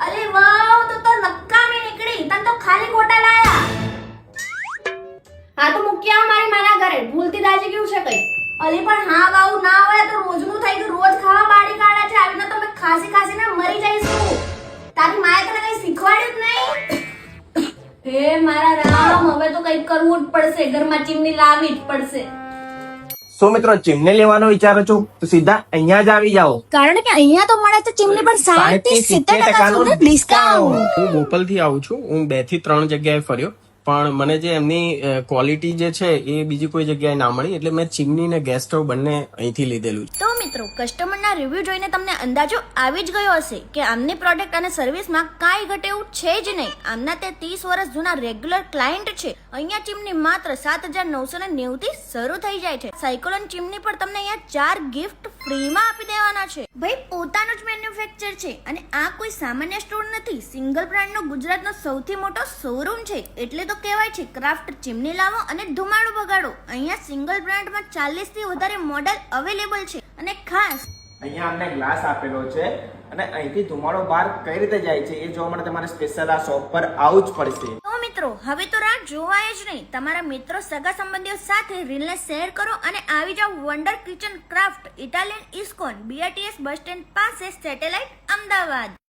અરે વાવ, તો નક્કામી નીકળી. તન તો ખાલી ખોટા લાયા. હા તો મૂકી આવ મારી માના ઘરે. ભૂલથી દાજી ગયું છે કઈ. અલી પણ હા વાવ ના હોય તો રોજનું થઈ ગયું. રોજ ખાવા બાડી કાઢે છે. આવીને તો મેં ખાસીને મરી જઈશું. તારી માએ તને કઈ શીખવાડ્યું જ નહીં. હે મારા રામ, હવે તો કઈક કરવું જ પડશે. ઘરમાં ચીમની લાવવી જ પડશે. સો મિત્રો, ચીમની લેવાનો વિચારો છો તો સીધા અહીંયા જ આવી જાઓ, કારણ કે અહીંયા તો મળે છે ચીમની પણ 60 થી 70% સુધી ડિસ્કાઉન્ટ. હું બોપલથી આવું છું. હું 2 થી 3 જગ્યાએ ફર્યો, પણ મને જે એમની ક્વોલિટી જે છે એ બીજી કોઈ જગ્યાએ ના મળી, એટલે મેં ચીમની ને ગેસ સ્ટવ બંને અહીંથી લીધેલું છે. તો મિત્રો, કસ્ટમરના રિવ્યુ જોઈને તમને અંદાજો આવી જ ગયો હશે કે આમની પ્રોડક્ટ અને સર્વિસમાં કાંઈ ઘટે એવું છે જ નહીં. આમના તે 30 વર્ષ જૂના રેગ્યુલર ક્લાયન્ટ છે. અહીંયા ચીમની માત્ર 7,990 થી શરૂ થઈ જાય છે. સાયક્લોન ચીમની પર તમને અહીંયા 4 ગિફ્ટ ફ્રીમાં આપી દેવાના છે. ભાઈ, પોતાનું જ મેન્યુફેક્ચર છે અને આ કોઈ સામાન્ય સ્ટોર નથી. સિંગલ બ્રાન્ડનો ગુજરાતનો સૌથી મોટો શોરૂમ છે. એટલે તો કહેવાય છે ક્રાફ્ટ ચીમની લાવો અને ધુમાડો બગાડો. અહીંયા સિંગલ બ્રાન્ડમાં 40 થી વધારે મોડેલ અવેલેબલ છે. અને ખાસ અહીંયા અમને ગ્લાસ આપેલો છે અને અહીંથી ધુમાડો બહાર કઈ રીતે જાય છે એ જોવા માટે તમારે સ્પેશિયલ આ શોપ પર આવવું જ પડશે. તો મિત્રો, હવે તો રાહ જોવાય જ નહીં. તમારા મિત્રો સગા સંબંધીઓ સાથે રીલને શેર કરો અને આવી જાવ wonder kitchen craft, Italian ISKCON, BRTS bus stand પાસે, સેટેલાઇટ, અમદાવાદ.